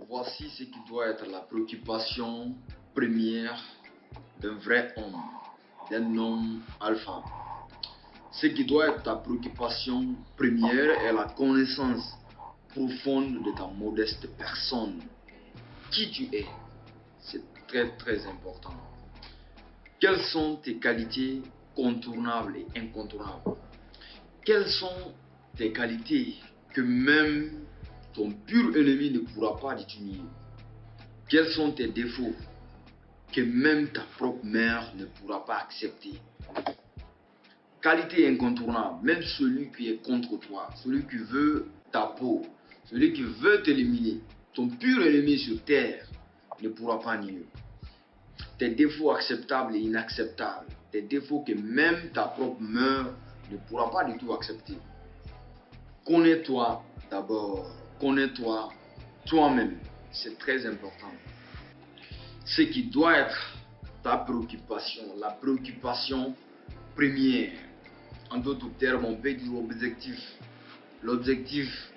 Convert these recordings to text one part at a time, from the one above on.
Voici ce qui doit être la préoccupation première d'un vrai homme, d'un homme alpha. Ce qui doit être ta préoccupation première est la connaissance profonde de ta modeste personne. Qui tu es, c'est très important. Quelles sont tes qualités contournables et incontournables? Quelles sont tes qualités que même ton pur ennemi ne pourra pas détenir? Quels sont tes défauts que même ta propre mère ne pourra pas accepter? Qualité incontournable, même celui qui est contre toi, celui qui veut ta peau, celui qui veut t'éliminer, ton pur ennemi sur terre ne pourra pas nier. Tes défauts acceptables et inacceptables, tes défauts que même ta propre mère ne pourra pas du tout accepter. Connais-toi d'abord, connais-toi toi-même, c'est très important. Ce qui doit être ta préoccupation, la préoccupation première, en d'autres termes, on peut dire l'objectif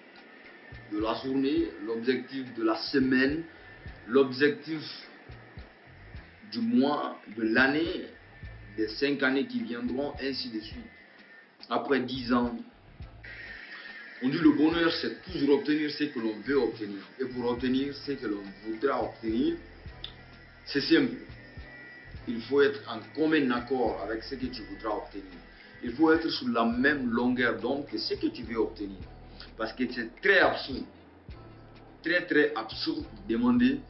de la journée, l'objectif de la semaine, l'objectif du mois, de l'année, des 5 années qui viendront, ainsi de suite. Après 10 ans, on dit le bonheur, c'est toujours obtenir ce que l'on veut obtenir. Et pour obtenir ce que l'on voudra obtenir, c'est simple. Il faut être en commun accord avec ce que tu voudras obtenir. Il faut être sur la même longueur d'onde que ce que tu veux obtenir. Parce que c'est très absurde, très absurde de demander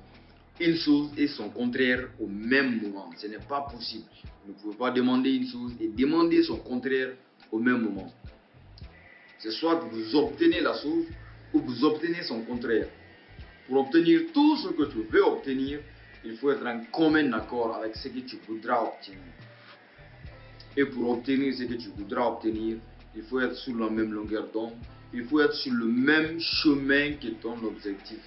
une chose et son contraire au même moment. Ce n'est pas possible. Vous ne pouvez pas demander une chose et demander son contraire au même moment. C'est soit vous obtenez la chose ou vous obtenez son contraire. Pour obtenir tout ce que tu veux obtenir, il faut être en commun accord avec ce que tu voudras obtenir. Et pour obtenir ce que tu voudras obtenir, il faut être sur la même longueur d'onde. Il faut être sur le même chemin que ton objectif.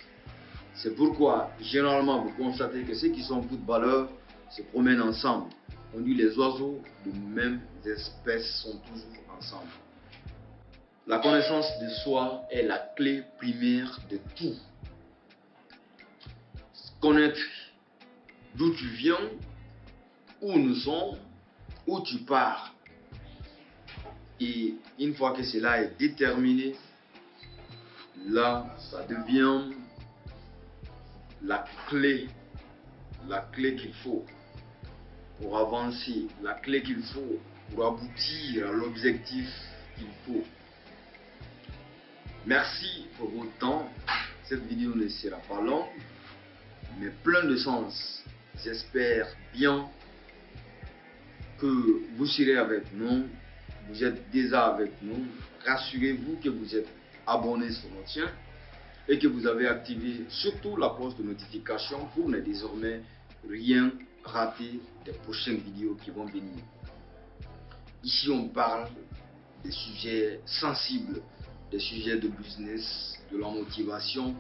C'est pourquoi, généralement, vous constatez que ceux qui sont footballeurs se promènent ensemble. On dit les oiseaux de même espèce sont toujours ensemble. La connaissance de soi est la clé primaire de tout. Connaître d'où tu viens, où nous sommes, où tu pars. Et une fois que cela est déterminé, là, ça devient la clé qu'il faut pour avancer, la clé qu'il faut pour aboutir à l'objectif qu'il faut. Merci pour votre temps. Cette vidéo ne sera pas longue, mais plein de sens. J'espère bien que vous serez avec nous. Vous êtes déjà avec nous. Rassurez-vous que vous êtes abonné sur notre chaîne et que vous avez activé surtout la cloche de notification pour ne désormais rien rater des prochaines vidéos qui vont venir. Ici, on parle des sujets sensibles, des sujets de business, de la motivation,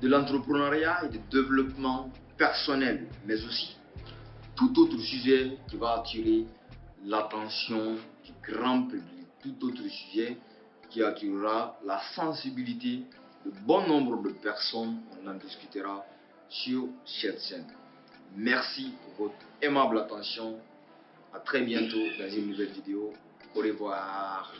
de l'entrepreneuriat et du développement personnel, mais aussi tout autre sujet qui va attirer l'attention du grand public, tout autre sujet qui attirera la sensibilité de bon nombre de personnes. On en discutera sur cette chaîne. Merci pour votre aimable attention. À très bientôt dans une nouvelle vidéo. Au revoir.